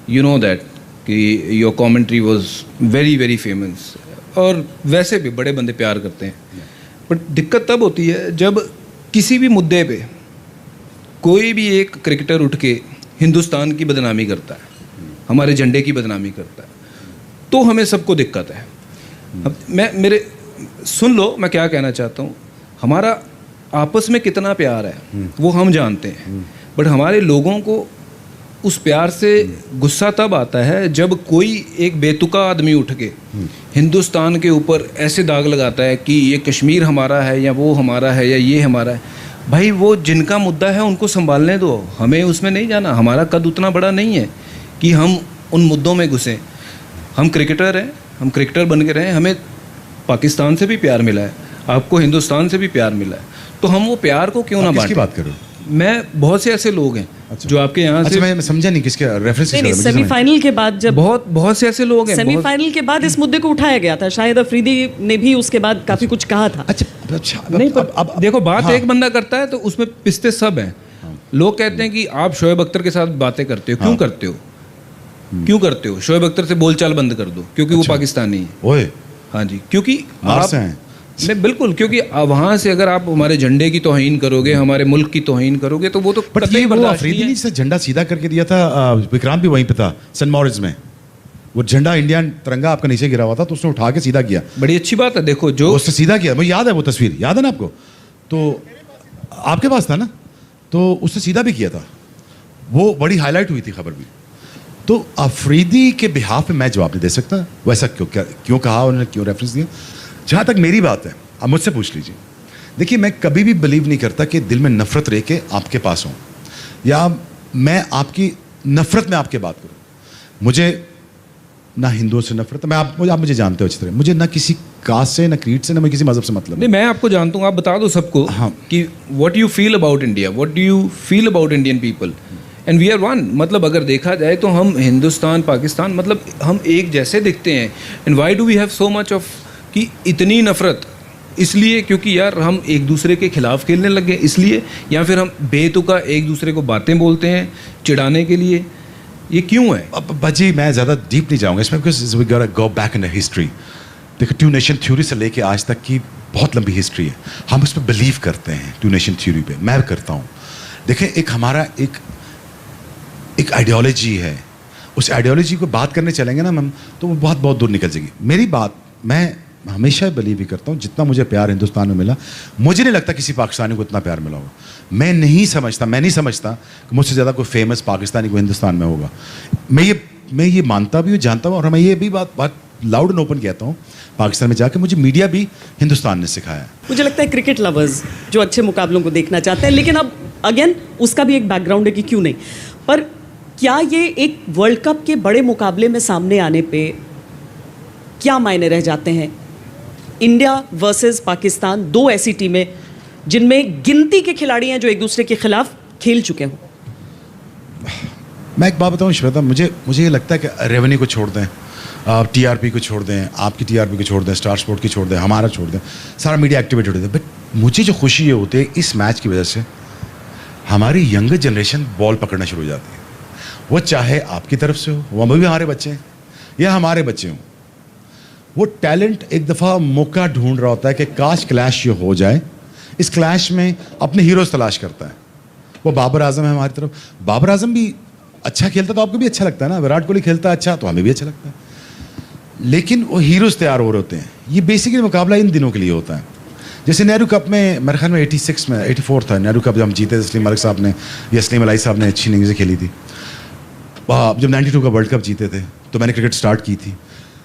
You know that कि your commentary was very very famous, और वैसे भी बड़े बंदे प्यार करते हैं। बट दिक्कत तब होती है जब किसी भी मुद्दे पे कोई भी एक क्रिकेटर उठ के हिंदुस्तान की बदनामी करता है, हमारे झंडे की बदनामी करता है, तो हमें सबको दिक्कत है। अब सुन लो मैं क्या कहना चाहता हूँ। हमारा आपस में कितना प्यार है वो हम जानते हैं, बट हमारे लोगों को उस प्यार से गुस्सा तब आता है जब कोई एक बेतुका आदमी उठ के हिंदुस्तान के ऊपर ऐसे दाग लगाता है कि ये कश्मीर हमारा है या वो हमारा है या ये हमारा है। भाई वो जिनका मुद्दा है उनको संभालने दो, हमें उसमें नहीं जाना। हमारा कद उतना बड़ा नहीं है कि हम उन मुद्दों में घुसें। हम क्रिकेटर हैं, हम क्रिकेटर बन के रहे, हमें पाकिस्तान से भी प्यार मिला है, आपको हिंदुस्तान से भी प्यार मिला है, तो हम वो प्यार को क्यों ना बांटें। किसकी बात कर रहे हो? मैं बहुत से ऐसे लोग हैं जो आपके यहाँ से। मैं समझा नहीं किसके रेफरेंस। नहीं, सेमीफाइनल के बाद जब बहुत से ऐसे लोग हैं, सेमीफाइनल के बाद इस मुद्दे को उठाया गया था, शायद अफरीदी ने भी उसके बाद काफी कुछ कहा था। अच्छा नहीं, पर अब देखो बात एक बंदा करता है तो उसमें पिसते सब हैं। लोग कहते हैं कि आप शोएब अख्तर के साथ बातें करते हो, क्यों करते हो, क्यों करते हो? शोएब अख्तर से बोलचाल बंद कर दो, क्योंकि वो पाकिस्तानी है। ओए हाँ जी, क्योंकि आप हैं। नहीं, बिल्कुल, क्योंकि वहाँ से अगर आप हमारे झंडे की तौहीन करोगे, हमारे मुल्क की तौहीन करोगे, तो वो तो कतई बर्दाश्त नहीं है। अफरीदी ने झंडा सीधा करके दिया था, विक्रांत भी वहीं पे था सेंट मॉरिट्स में। वो झंडा इंडियन तिरंगा आपका नीचे गिरा हुआ था, तो उसने उठा के सीधा किया। बड़ी अच्छी बात है। देखो जो उसने सीधा किया, मुझे याद है वो तस्वीर, याद है ना आपको? तो आपके पास था ना, तो उसने सीधा भी किया था। वो बड़ी हाईलाइट हुई थी खबर भी। तो अफरीदी के बिहाफ में मैं जवाब नहीं दे सकता, वैसा क्यों कहा उन्होंने, क्यों रेफरेंस दिया। जहाँ तक मेरी बात है, आप मुझसे पूछ लीजिए। देखिए, मैं कभी भी बिलीव नहीं करता कि दिल में नफरत रह के आपके पास हूँ या मैं आपकी नफरत में आपके बात करूँ। मुझे ना हिंदुओं से नफरत है, आप मुझे जानते हो अच्छी तरह, मुझे ना किसी कास्ट से, ना क्रीड से, ना मैं किसी मजहब से मतलब नहीं। मैं आपको जानता हूँ, आप बता दो सबको हाँ। कि what you feel about India, what do you feel about Indian people, and we are one. मतलब अगर देखा जाए तो हम हिंदुस्तान पाकिस्तान, मतलब हम एक जैसे दिखते हैं। And why do we have so much of कि इतनी नफरत, इसलिए क्योंकि यार हम एक दूसरे के खिलाफ खेलने लग गए इसलिए, या फिर हम बेतुका एक दूसरे को बातें बोलते हैं चिढ़ाने के लिए, ये क्यों है? अब बाजी मैं ज़्यादा डीप नहीं जाऊंगा इसमें, बिकॉज वी गोटा go back in the history. देखो, टू नेशन थ्योरी से लेके आज तक की बहुत लंबी हिस्ट्री है। हम उस पर बिलीव करते हैं, टू नेशन थ्योरी पे मैं करता हूँ। देखें, एक हमारा एक आइडियोलॉजी है, उस आइडियोलॉजी को बात करने चलेंगे ना हम, तो वो बहुत बहुत दूर निकल जाएगी। मेरी बात, मैं हमेशा बिलीव ही करता हूँ, जितना मुझे प्यार हिंदुस्तान में मिला, मुझे नहीं लगता किसी पाकिस्तानी को इतना प्यार मिला होगा। मैं नहीं समझता कि मुझसे ज़्यादा कोई फेमस पाकिस्तानी को हिंदुस्तान में होगा। मैं ये मानता भी हूँ, जानता हूँ, और मैं ये भी बात लाउड एंड ओपन कहता हूँ। पाकिस्तान में जाके मुझे मीडिया भी हिंदुस्तान ने सिखाया है। मुझे लगता है क्रिकेट लवर्स जो अच्छे मुकाबलों को देखना चाहते हैं, लेकिन अब अगेन उसका भी एक बैकग्राउंड है कि क्यों नहीं, पर क्या ये एक वर्ल्ड कप के बड़े मुकाबले में सामने आने पे क्या मायने रह जाते हैं? इंडिया वर्सेस पाकिस्तान, दो ऐसी टीमें जिनमें गिनती के खिलाड़ी हैं जो एक दूसरे के खिलाफ खेल चुके हों। मैं एक बात बताऊँ श्वेता, मुझे ये लगता है कि रेवेन्यू को छोड़ दें, टीआरपी को छोड़ दें, आपकी टीआरपी को छोड़ दें, स्टार स्पोर्ट की छोड़ दें, हमारा छोड़ दें, सारा मीडिया एक्टिवेट हो दें, बट मुझे जो खुशी ये होती है इस मैच की वजह से, हमारी यंगर जनरेशन बॉल पकड़ना शुरू हो जाती है। वो चाहे आपकी तरफ से हो, वो भी हमारे बच्चे हैं या हमारे बच्चे हों, वो टैलेंट एक दफ़ा मौका ढूंढ रहा होता है कि काश क्लैश ये हो जाए। इस क्लैश में अपने हीरोज़ तलाश करता है। वो बाबर आजम है हमारी तरफ, बाबर आजम भी अच्छा खेलता तो आपको भी अच्छा लगता है ना, विराट कोहली खेलता है अच्छा तो हमें भी अच्छा लगता है, लेकिन वो हीरोज़ तैयार हो रहे होते हैं। ये बेसिकली मुकाबला इन दिनों के लिए होता है। जैसे नेहरू कप में मेरे ख्याल में 86 में 84 था नेहरू कप, जब हम जीते तस्लीम मलिक साहब ने या सलीम अलाई साहब ने अच्छी इनिंग्स खेली थी। जब 92 का वर्ल्ड कप जीते थे तो मैंने क्रिकेट स्टार्ट की थी।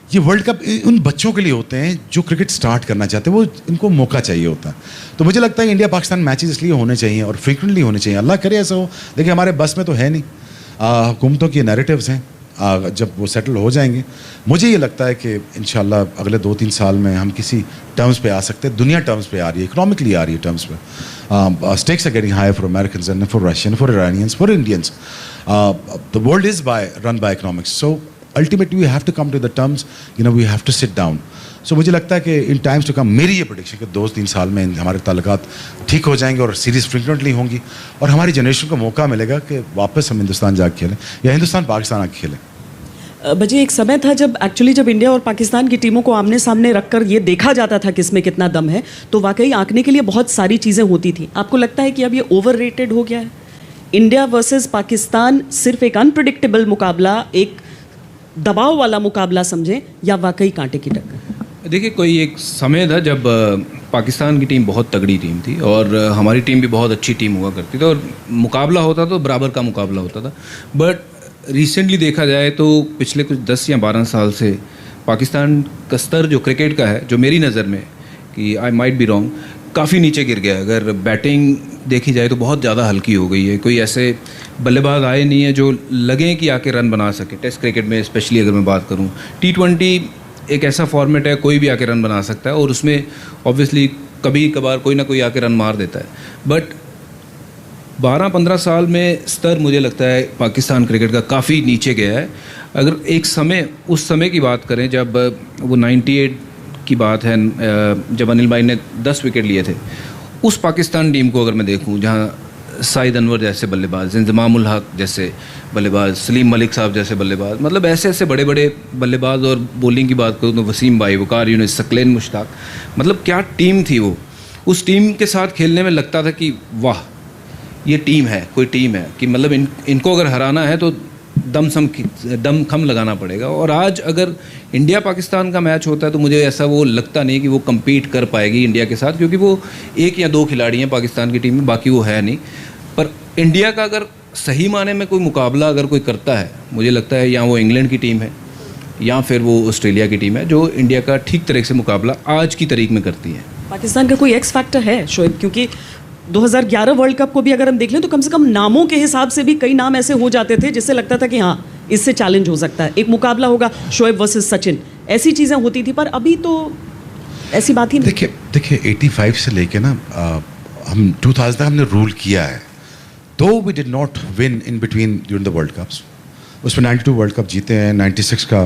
ये वर्ल्ड कप उन बच्चों के लिए होते हैं जो क्रिकेट स्टार्ट करना चाहते हैं, वो इनको मौका चाहिए होता है। तो मुझे लगता है इंडिया पाकिस्तान मैचेस इसलिए होने चाहिए और फ्रीक्वेंटली होने चाहिए, अल्लाह करे ऐसा हो। देखिए, हमारे बस में तो है नहीं, हुकूमतों की नैरेटिव्स हैं, जब वो सेटल हो जाएंगे मुझे ये लगता है कि इंशाल्लाह अगले 2-3 साल में हम किसी टर्म्स पे आ सकते हैं। दुनिया टर्म्स पे आ रही है, इकोनॉमिकली आ रही है टर्म्स पे। Stakes are getting higher for Americans and for Russian, for Iranians, for Indians. The world is run by economics, so ultimately we have to come to the terms, we have to sit down. So मुझे लगता है कि इन times to come, मेरी ये prediction कि 2-3 साल में हमारे ताल्लुकात ठीक हो जाएंगे और सीरीज़ फ्रिक्वेंटली होंगी और हमारी जनरेशन को मौका मिलेगा कि वापस हम हिंदुस्तान जाके खेलें या हिंदुस्तान पाकिस्तान आके खेलें। बजी एक समय था जब इंडिया और पाकिस्तान की टीमों को आमने सामने रखकर ये देखा जाता था किसमें कितना दम है, तो वाकई आंकने के लिए बहुत सारी चीज़ें होती थी। आपको लगता है कि अब ये ओवररेटेड हो गया है? इंडिया वर्सेस पाकिस्तान सिर्फ एक अनप्रिडिक्टेबल मुकाबला, एक दबाव वाला मुकाबला समझें या वाकई कांटे की टक्कर? देखिए, कोई एक समय था जब पाकिस्तान की टीम बहुत तगड़ी टीम थी और हमारी टीम भी बहुत अच्छी टीम हुआ करती थी और मुकाबला होता तो बराबर का मुकाबला होता था। बट रिसेंटली देखा जाए तो पिछले कुछ 10 या 12 साल से पाकिस्तान का स्तर जो क्रिकेट का है, जो मेरी नज़र में, कि आई माइट बी रॉन्ग, काफ़ी नीचे गिर गया है। अगर बैटिंग देखी जाए तो बहुत ज़्यादा हल्की हो गई है। कोई ऐसे बल्लेबाज आए नहीं है जो लगें कि आके रन बना सके। टेस्ट क्रिकेट में स्पेशली अगर मैं बात करूं, T20 एक ऐसा फॉर्मेट है, कोई भी आके रन बना सकता है और उसमें ऑब्वियसली कभी कभार कोई ना कोई आके रन मार देता है। बट 12-15 साल में स्तर मुझे लगता है पाकिस्तान क्रिकेट का काफ़ी नीचे गया है। अगर एक समय, उस समय की बात करें जब वो 98 की बात है, जब अनिल भाई ने 10 विकेट लिए थे, उस पाकिस्तान टीम को अगर मैं देखूं जहां साइद अनवर जैसे बल्लेबाज, इंजमाम उल हक जैसे बल्लेबाज, सलीम मलिक साहब जैसे बल्लेबाज, मतलब ऐसे ऐसे बड़े बड़े बल्लेबाज, और बॉलिंग की बात करूं तो वसीम भाई, वकार यूनिस, सकलेन मुश्ताक, मतलब क्या टीम थी वो। उस टीम के साथ खेलने में लगता था कि वाह, ये टीम है, कोई टीम है, कि मतलब इनको अगर हराना है तो दम खम लगाना पड़ेगा। और आज अगर इंडिया पाकिस्तान का मैच होता है तो मुझे ऐसा वो लगता नहीं कि वो compete कर पाएगी इंडिया के साथ, क्योंकि वो 1 या 2 खिलाड़ी हैं पाकिस्तान की टीम में, बाकी वो है नहीं। पर इंडिया का अगर सही माने में कोई मुकाबला अगर कोई करता है, मुझे लगता है या वो इंग्लैंड की टीम है या फिर वो ऑस्ट्रेलिया की टीम है जो इंडिया का ठीक तरह से मुकाबला आज की तारीख में करती है। पाकिस्तान का कोई एक्स फैक्टर है शोएब? क्योंकि 2011 वर्ल्ड कप को भी अगर हम देख लें तो कम से कम नामों के हिसाब से भी कई नाम ऐसे हो जाते थे जिससे लगता था कि हाँ इससे चैलेंज हो सकता है, एक मुकाबला होगा शोएब वर्सेस सचिन, ऐसी चीज़ें होती थी। पर अभी तो ऐसी बात ही नहीं। देखिए 85 से लेके ना हम 2000 तक हमने रूल किया है, though we did not win in between during the world cups. उसमें 92 वर्ल्ड कप जीते हैं, 96 का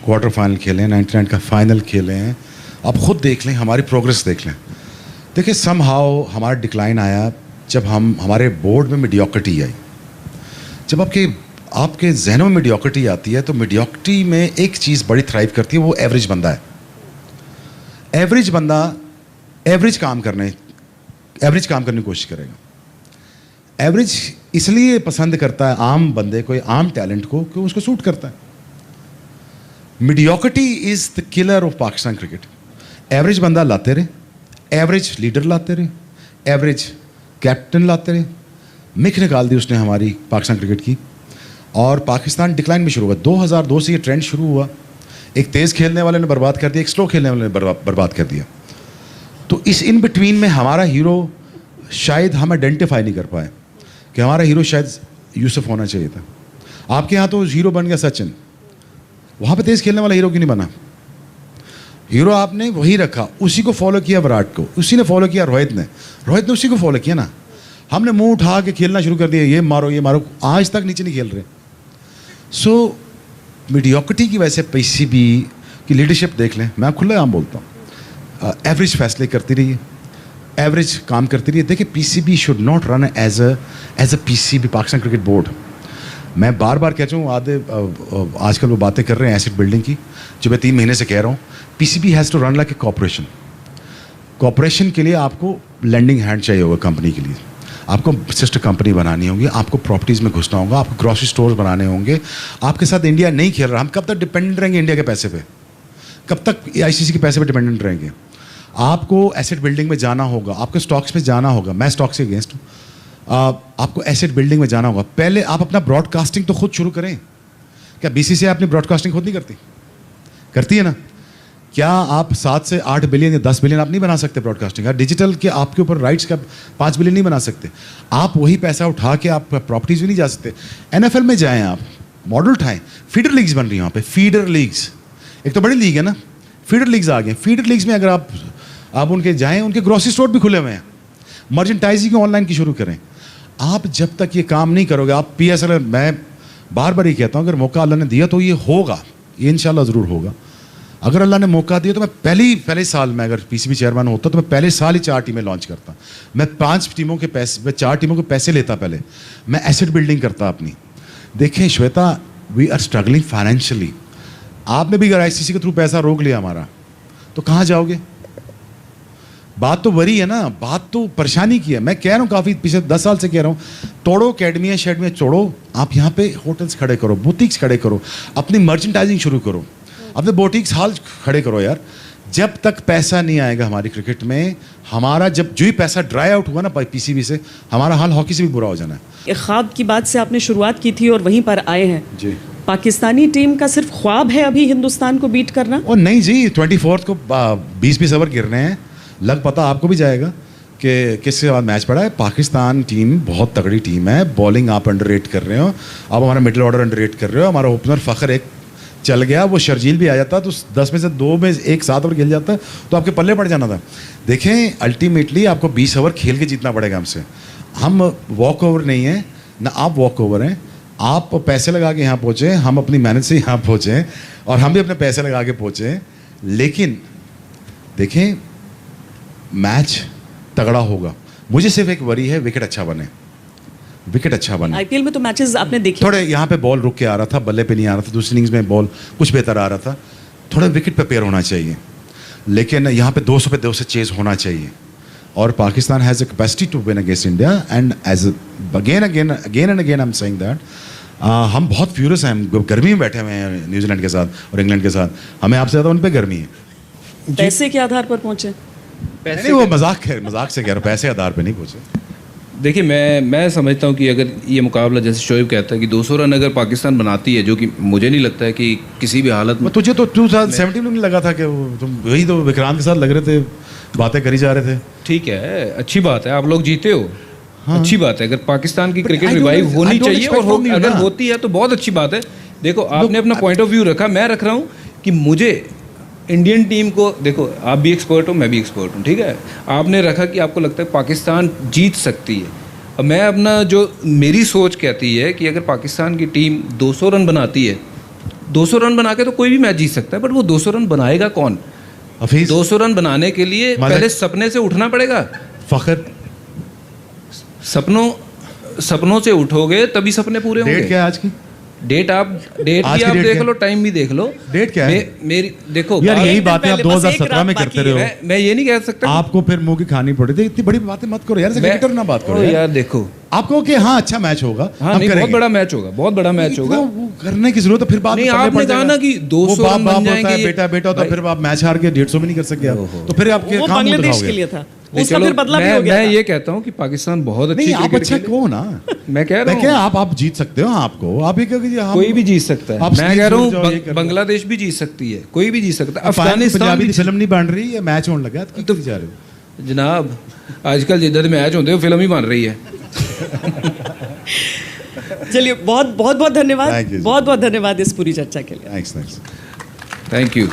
क्वार्टर फाइनल खेले हैं, 99 का फाइनल खेले हैं। आप खुद देख लें, हमारी प्रोग्रेस देख लें। देखिए समहाउ हमारा डिक्लाइन आया जब हमारे बोर्ड में मीडियोक्रिटी आई। जब आपके जहनों में मीडियोक्रिटी आती है तो मीडियोक्रिटी में एक चीज़ बड़ी थ्राइव करती है, वो एवरेज बंदा है। एवरेज बंदा एवरेज काम करने की कोशिश करेगा। एवरेज इसलिए पसंद करता है आम बंदे को, आम टैलेंट को, कि उसको सूट करता है। Mediocrity is the killer of Pakistan cricket. Average बंदा लाते रहे, एवरेज लीडर लाते रहे, एवरेज कैप्टन लाते रहे, मिख निकाल दी उसने हमारी पाकिस्तान क्रिकेट की, और पाकिस्तान डिक्लाइन में शुरू हुआ। 2002 से ये ट्रेंड शुरू हुआ। एक तेज़ खेलने वाले ने बर्बाद कर दिया, एक स्लो खेलने वाले ने बर्बाद कर दिया। तो इस इन बिटवीन में हमारा हीरो शायद हम आइडेंटिफाई नहीं कर पाए कि हमारा हीरो शायद यूसुफ होना चाहिए था। आपके यहाँ तो हीरो बन गया सचिन, वहाँ पे तेज़ खेलने वाला हीरो क्यों नहीं बना? हीरो आपने वही रखा, उसी को फॉलो किया विराट को, उसी ने फॉलो किया रोहित ने उसी को फॉलो किया ना। हमने मुंह उठा के खेलना शुरू कर दिया, ये मारो, आज तक नीचे नहीं खेल रहे। सो मीडियोक्रिटी की वजह से पीसीबी की लीडरशिप देख लें, मैं खुला आम बोलता हूँ, एवरेज फैसले करती रही है, एवरेज काम करती रही है। देखिए PCB should not run as a PCB, Pakistan cricket board. मैं बार बार कह रहा हूँ, आजकल वो बातें कर रहे हैं एसेट बिल्डिंग की, जो मैं 3 महीने से कह रहा हूँ। PCB has to run like a corporation. Corporation के लिए आपको लेंडिंग हैंड चाहिए होगा, कंपनी के लिए आपको सिस्टर कंपनी बनानी होगी, आपको प्रॉपर्टीज़ में घुसना होगा, आपको ग्रॉसरी स्टोर्स बनाने होंगे। आपके साथ इंडिया नहीं खेल रहा, हम कब तक डिपेंडेंट रहेंगे इंडिया के पैसे पे? कब तक आईसीसी के पैसे पे डिपेंडेंट रहेंगे? आपको एसेट बिल्डिंग में जाना होगा, आपको स्टॉक्स में जाना होगा। मैं स्टॉक्स के अगेंस्ट हूँ। आपको एसेट बिल्डिंग में जाना होगा। पहले आप अपना ब्रॉडकास्टिंग तो खुद शुरू करें। क्या बीसीसीआई अपनी ब्रॉडकास्टिंग खुद नहीं करती? करती है ना। क्या आप 7 से 8 बिलियन या 10 बिलियन आप नहीं बना सकते ब्रॉडकास्टिंग? डिजिटल के आपके ऊपर राइट्स का 5 बिलियन नहीं बना सकते। आप वही पैसा उठा के आप प्रॉपर्टीज भी नहीं जा सकते। एनएफएल में जाएं, आप मॉडल उठाएं, फीडर लीग्स बन रही हैं वहाँ पे, फीडर लीग्स। एक तो बड़ी लीग है ना, फीडर लीग्स आ गए। फीडर लीग्स में अगर आप उनके जाएं, उनके ग्रोसरी स्टोर भी खुले हुए हैं। मर्चेंटाइजिंग ऑनलाइन की शुरू करें। आप जब तक ये काम नहीं करोगे, आप पीएसएल, मैं बार बार ही कहता हूँ, अगर मौका अल्लाह ने दिया तो ये होगा, ये इंशाल्लाह ज़रूर होगा। अगर अल्लाह ने मौका दिया तो मैं पहले साल में अगर पीसीबी चेयरमैन होता तो मैं पहले साल ही 4 टीमें लॉन्च करता। मैं 5 टीमों के पैसे, मैं 4 टीमों के पैसे लेता। पहले मैं एसेट बिल्डिंग करता अपनी। देखें Shweta, we are struggling financially. आपने भी अगर आईसीसी के थ्रू पैसा रोक लिया हमारा, तो कहाँ जाओगे? बात तो वरी है ना, बात तो परेशानी की है। मैं कह रहा हूँ काफ़ी पिछले 10 साल से कह रहा हूँ, तोड़ो अकेडमियाँ शेडमियाँ तोड़ो, आप यहाँ पे होटल्स खड़े करो, बुटीक्स खड़े करो, अपनी मर्चेंटाइजिंग शुरू करो, अपने बुटीक्स हाल खड़े करो यार। जब तक पैसा नहीं आएगा हमारी क्रिकेट में, हमारा जब जो ही पैसा ड्राई आउट हुआ ना पीसीबी से, हमारा हाल हॉकी से भी बुरा हो जाना है। एक ख्वाब की बात से आपने शुरुआत की थी और वहीं पर आए हैं जी। पाकिस्तानी टीम का सिर्फ ख्वाब है अभी हिंदुस्तान को बीट करना? और नहीं जी, 24 को 20 ओवर गिरने हैं। लग पता आपको भी जाएगा कि किसके बाद मैच पड़ा है। पाकिस्तान टीम बहुत तगड़ी टीम है। बॉलिंग आप अंडररेट कर रहे हो, आप हमारा मिडिल ऑर्डर अंडररेट कर रहे हो। हमारा ओपनर फ़खर एक चल गया, वो शर्जील भी आ जाता तो 10 में से 2 में 1 7 ओवर खेल जाता तो आपके पल्ले पड़ जाना था। देखें अल्टीमेटली आपको 20 ओवर खेल के जीतना पड़ेगा हमसे। हम वॉक ओवर नहीं है ना, आप वॉक ओवर हैं। आप पैसे लगा के यहाँ पहुँचे, हम अपनी मेहनत से यहाँ पहुँचे, और हम भी अपने पैसे लगा के पहुँचे। लेकिन देखें मैच तगड़ा होगा। मुझे सिर्फ एक वरी है, विकेट अच्छा बने, विकेट अच्छा बने। आईपीएल में तो मैचेस आपने देखे, थोड़े यहाँ पे बॉल रुक के आ रहा था, बल्ले पे नहीं आ रहा था। दूसरी इनिंग्स में बॉल कुछ बेहतर आ रहा था। थोड़ा विकेट पे पेयर होना चाहिए, लेकिन यहाँ पे 200 पे 200 चेज होना चाहिए। और Pakistan has a capacity to win against India, and as again and again I am saying that हम बहुत फ्यूरियस हैं। हम गर्मी में बैठे हुए हैं न्यूजीलैंड के साथ और इंग्लैंड के साथ। हमें आपसे ज़्यादा उन पर गर्मी है। पैसे के आधार पर पहुंचे? नहीं, वो मजाक से कह रहा हूँ, पैसे आधार पे नहीं पहुंचे। देखिए मैं समझता हूँ कि अगर ये मुकाबला जैसे शोएब कहता है कि 200 रन अगर पाकिस्तान बनाती है, जो कि मुझे नहीं लगता है कि किसी भी हालत में। तुझे तो 2017 में नहीं लगा था कि तुम वही तो विक्रांत के साथ लग रहे थे, बातें करी जा रहे थे। ठीक है, अच्छी बात है, आप लोग जीते हो। हाँ। अच्छी बात है, अगर पाकिस्तान की क्रिकेट I don't- रिवाइव होनी I don't चाहिए expect from you अगर ना। होती है तो बहुत अच्छी बात है। देखो आपने अपना पॉइंट ऑफ व्यू रखा, मैं रख रहा हूँ कि मुझे इंडियन टीम को, देखो आप भी एक्सपर्ट हो, मैं भी एक्सपर्ट हूँ, ठीक है। आपने रखा कि आपको लगता है पाकिस्तान जीत सकती है। अब मैं अपना जो मेरी सोच कहती है कि अगर पाकिस्तान की टीम 200 रन बनाती है, 200 रन बना के तो कोई भी मैच जीत सकता है, बट वो 200 रन बनाएगा कौन? हफीज 200 रन बनाने के लिए पहले सपने से उठना पड़ेगा। फखर सपनों से उठोगे तभी सपने पूरे होंगे। डेट क्या है आज की? डेट आज भी की आप डेट देख क्या? लो, टाइम भी देख लो। डेट क्या है? मेरी देखो यार यही दिन बातें आप पहले, बस एक 2017 में रात करते बाकी रहे है। हो। मैं ये नहीं कह सकता आपको फिर मुंह की खानी पड़ी थी। इतनी बड़ी बातें मत करो यार, ऐसे क्रिकेटर ना बात करो यार। देखो आपको कि हाँ अच्छा मैच होगा, हाँ, हम नहीं बहुत करेंगे। बड़ा मैच होगा, बहुत बड़ा मैच होगा। वो करने की जरूरत है, फिर बाद में नहीं, पढ़ने आपने पड़ कहा जाएगा। ना कि 200 वो रन बाप बन होता है, जाएंगे, बेटा बेटा होता है, भाई। फिर आप मैच हार के 150 भी नहीं कर सके आप, तो फिर आपके वो काम मुंह बांग्लादेश के दिखाओगे। लिए था, नहीं, उसका चलो, फिर बदला भी हो गया मैं था। ये कहता हूँ कि पाकिस्तान बहुत अच्छी नहीं आप क्रिकेट अच्छा खेले। कहो ना। मैं कह रहा क्या हूँ आप जीत सकते हो। आपको आप ये कहो कि हम कोई भी जीत सकता है। आप मैं कह रहा sleeves जाओ, ये हूँ कर लो। बांग्लादेश भी जीत सकती है, कोई भी जीत सकता है, अफगानिस्तान अफगानिस्तान भी फिल्म नहीं बन रही है, मैच होने लगा तो जा रहे हो। जनाब आजकल जिधर मैच होते हैं फिल्म ही बन रही है। चलिए बहुत बहुत Thank you, धन्यवाद, जी। बहुत बहुत धन्यवाद इस पूरी चर्चा के लिए। Thanks thank you.